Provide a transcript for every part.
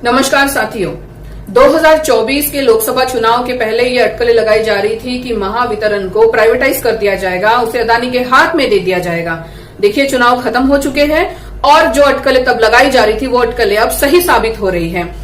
नमस्कार साथियों, 2024 के लोकसभा चुनाव के पहले ये अटकलें लगाई जा रही थी कि महावितरण को प्राइवेटाइज कर दिया जाएगा, उसे अदानी के हाथ में दे दिया जाएगा। देखिए, चुनाव खत्म हो चुके हैं और जो अटकलें तब लगाई जा रही थी वो अटकलें अब सही साबित हो रही हैं।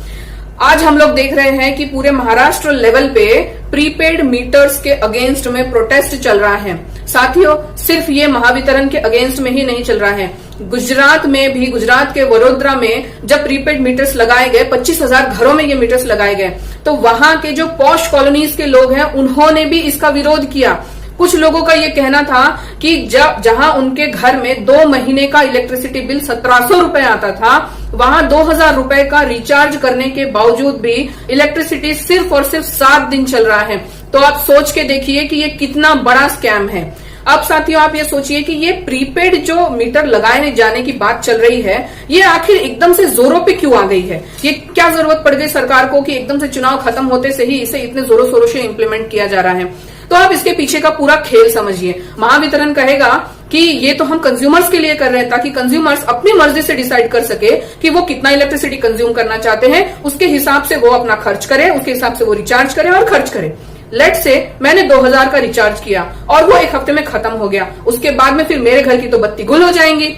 आज हम लोग देख रहे हैं कि पूरे महाराष्ट्र लेवल पे प्रीपेड मीटर्स के अगेंस्ट में प्रोटेस्ट चल रहा है। साथियों, सिर्फ ये महावितरण के अगेंस्ट में ही नहीं चल रहा है, गुजरात में भी, गुजरात के वडोदरा में जब प्रीपेड मीटर्स लगाए गए, 25,000 घरों में ये मीटर्स लगाए गए, तो वहां के जो पॉश कॉलोनीज के लोग हैं उन्होंने भी इसका विरोध किया। कुछ लोगों का ये कहना था कि जहां उनके घर में 2 महीने का इलेक्ट्रिसिटी बिल 1700 रुपए आता था, वहां 2000 रुपए का रिचार्ज करने के बावजूद भी इलेक्ट्रिसिटी सिर्फ और सिर्फ 7 दिन चल रहा है। तो आप सोच के देखिए कि ये कितना बड़ा स्कैम है। अब साथियों, आप ये सोचिए कि ये प्रीपेड जो मीटर लगाए जाने की बात चल रही है, ये आखिर एकदम से जोरों पे क्यों आ गई है? ये क्या जरूरत पड़ गई सरकार को कि एकदम से चुनाव खत्म होते से ही इसे इतने जोरों शोरों से इम्प्लीमेंट किया जा रहा है? तो आप इसके पीछे का पूरा खेल समझिए। महावितरण कहेगा कि ये तो हम कंज्यूमर्स के लिए कर रहे हैं ताकि कंज्यूमर्स अपनी मर्जी से डिसाइड कर सके कि वो कितना इलेक्ट्रिसिटी कंज्यूम करना चाहते हैं, उसके हिसाब से वो अपना खर्च करे, उसके हिसाब से वो रिचार्ज करे और खर्च करे। लेट से मैंने 2000 का रिचार्ज किया और वो 1 हफ्ते में खत्म हो गया, उसके बाद में फिर मेरे घर की तो बत्ती गुल हो जाएंगी,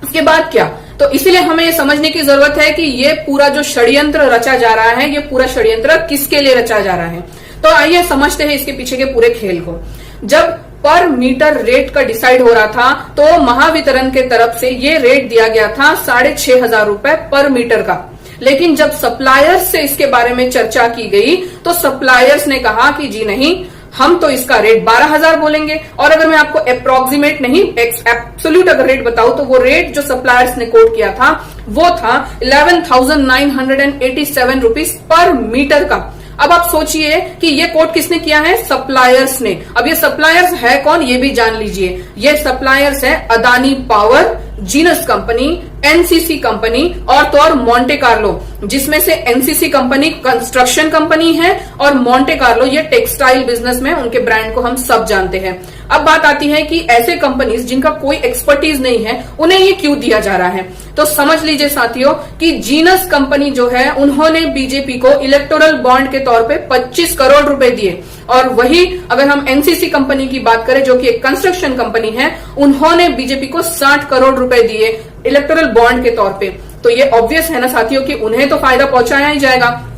उसके बाद क्या? तो इसीलिए हमें ये समझने की जरूरत है कि ये पूरा जो षड्यंत्र रचा जा रहा है, ये पूरा षड्यंत्र किसके लिए रचा जा रहा है। तो आइए समझते हैं इसके पीछे के पूरे खेल को। जब पर मीटर रेट का डिसाइड हो रहा था तो महावितरण के तरफ से ये रेट दिया गया था 6,500 रुपए पर मीटर का। लेकिन जब सप्लायर्स से इसके बारे में चर्चा की गई तो सप्लायर्स ने कहा कि जी नहीं, हम तो इसका रेट 12,000 बोलेंगे। और अगर मैं आपको अप्रोक्सीमेट नहीं, एब्सोल्यूट अगर रेट बताऊं तो वो रेट जो सप्लायर्स ने कोट किया था वो था 11,987 रुपीज पर मीटर का। अब आप सोचिए कि ये कोट किसने किया है? सप्लायर्स ने। अब ये सप्लायर्स है कौन, ये भी जान लीजिए। ये सप्लायर्स है Adani power, genus company, NCC company और तो और मोंटे कार्लो, जिसमें से एनसीसी कंपनी कंस्ट्रक्शन कंपनी है और मोंटे कार्लो ये टेक्सटाइल बिजनेस में, उनके ब्रांड को हम सब जानते हैं। अब बात आती है कि ऐसे कंपनीज जिनका कोई एक्सपर्टीज नहीं है, उन्हें ये क्यों दिया जा रहा है? तो समझ लीजिए साथियों कि जीनस कंपनी जो है उन्होंने बीजेपी को इलेक्टोरल बॉन्ड के तौर पे 25 करोड़ रुपए दिए। और वही अगर हम एनसीसी कंपनी की बात करें जो कि एक कंस्ट्रक्शन कंपनी है, उन्होंने बीजेपी को 60 करोड़ रुपए दिए इलेक्टोरल बॉन्ड के तौर पे। तो ये ऑब्वियस है ना साथियों कि उन्हें तो फायदा पहुंचाया ही जाएगा,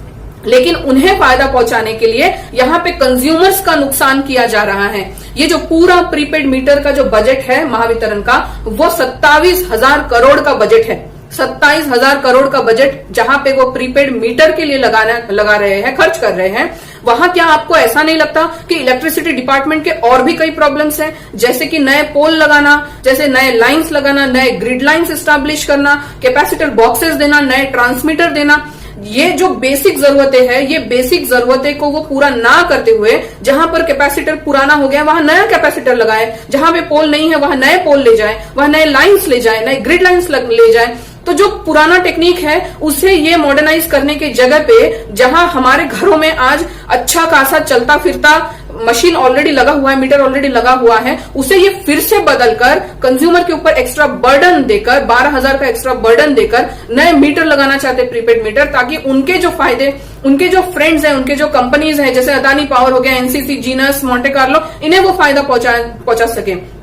लेकिन उन्हें फायदा पहुंचाने के लिए यहाँ पे कंज्यूमर्स का नुकसान किया जा रहा है। ये जो पूरा प्रीपेड मीटर का जो बजट है महावितरण का, वो 27,000 करोड़ का बजट है। 27,000 करोड़ का बजट जहां पे वो प्रीपेड मीटर के लिए लगा रहे हैं, खर्च कर रहे हैं। वहां क्या आपको ऐसा नहीं लगता कि इलेक्ट्रिसिटी डिपार्टमेंट के और भी कई प्रॉब्लम्स हैं, जैसे कि नए पोल लगाना, जैसे नए लाइंस लगाना, नए ग्रिड लाइंस एस्टैब्लिश करना, कैपेसिटर बॉक्सेस देना, नए ट्रांसमीटर देना। ये जो बेसिक जरूरतें हैं, ये बेसिक जरूरतें को वो पूरा ना करते हुए, जहां पर कैपेसिटर पुराना हो गया वहां नया कैपेसिटर लगाए, जहां पे पोल नहीं है वहां नए पोल ले जाए, वहां नए लाइंस ले जाए, नए ग्रिड लाइंस ले जाए। तो जो पुराना टेक्निक है उसे ये मॉडर्नाइज करने की जगह पे, जहां हमारे घरों में आज अच्छा खासा चलता फिरता मशीन ऑलरेडी लगा हुआ है, मीटर ऑलरेडी लगा हुआ है, उसे ये फिर से बदलकर कंज्यूमर के ऊपर एक्स्ट्रा बर्डन देकर, 12,000 का एक्स्ट्रा बर्डन देकर नए मीटर लगाना चाहते हैं, प्रीपेड मीटर, ताकि उनके जो फायदे, उनके जो फ्रेंड्स हैं, उनके जो कंपनीज हैं, जैसे अदानी पावर हो गया, एनसीसी, जीनस, मोंटे कार्लो, इन्हें वो फायदा पहुंचा सके।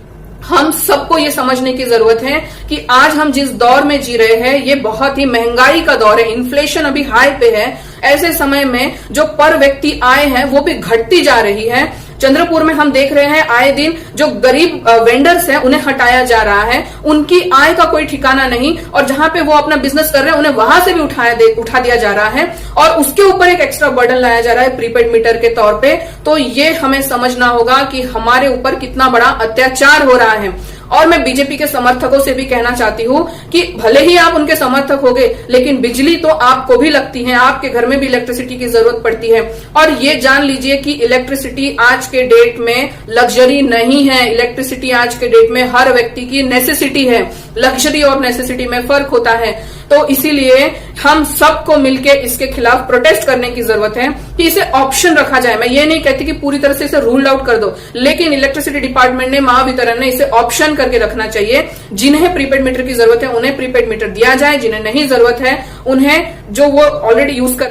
हम सबको ये समझने की जरूरत है कि आज हम जिस दौर में जी रहे हैं, ये बहुत ही महंगाई का दौर है, इन्फ्लेशन अभी हाई पे है। ऐसे समय में जो पर व्यक्ति आय है वो भी घटती जा रही है। चंद्रपुर में हम देख रहे हैं आए दिन जो गरीब वेंडर्स हैं उन्हें हटाया जा रहा है, उनकी आय का कोई ठिकाना नहीं, और जहां पे वो अपना बिजनेस कर रहे हैं उन्हें वहां से भी उठा दिया जा रहा है और उसके ऊपर एक एक्स्ट्रा बर्डन लाया जा रहा है प्रीपेड मीटर के तौर पे। तो ये हमें समझना होगा कि हमारे ऊपर कितना बड़ा अत्याचार हो रहा है। और मैं बीजेपी के समर्थकों से भी कहना चाहती हूँ कि भले ही आप उनके समर्थक होंगे, लेकिन बिजली तो आपको भी लगती है, आपके घर में भी इलेक्ट्रिसिटी की जरूरत पड़ती है। और ये जान लीजिए कि इलेक्ट्रिसिटी आज के डेट में लग्जरी नहीं है, इलेक्ट्रिसिटी आज के डेट में हर व्यक्ति की नेसेसिटी है। लग्जरी और नेसेसिटी में फर्क होता है। तो इसीलिए हम सबको मिलके इसके खिलाफ प्रोटेस्ट करने की जरूरत है कि इसे ऑप्शन रखा जाए। मैं ये नहीं कहती कि पूरी तरह से इसे रूल आउट कर दो, लेकिन इलेक्ट्रिसिटी डिपार्टमेंट ने, महावितरण ने इसे ऑप्शन करके रखना चाहिए। जिन्हें प्रीपेड मीटर की जरूरत है उन्हें प्रीपेड मीटर दिया जाए, जिन्हें नहीं जरूरत है उन्हें जो वो ऑलरेडी यूज कर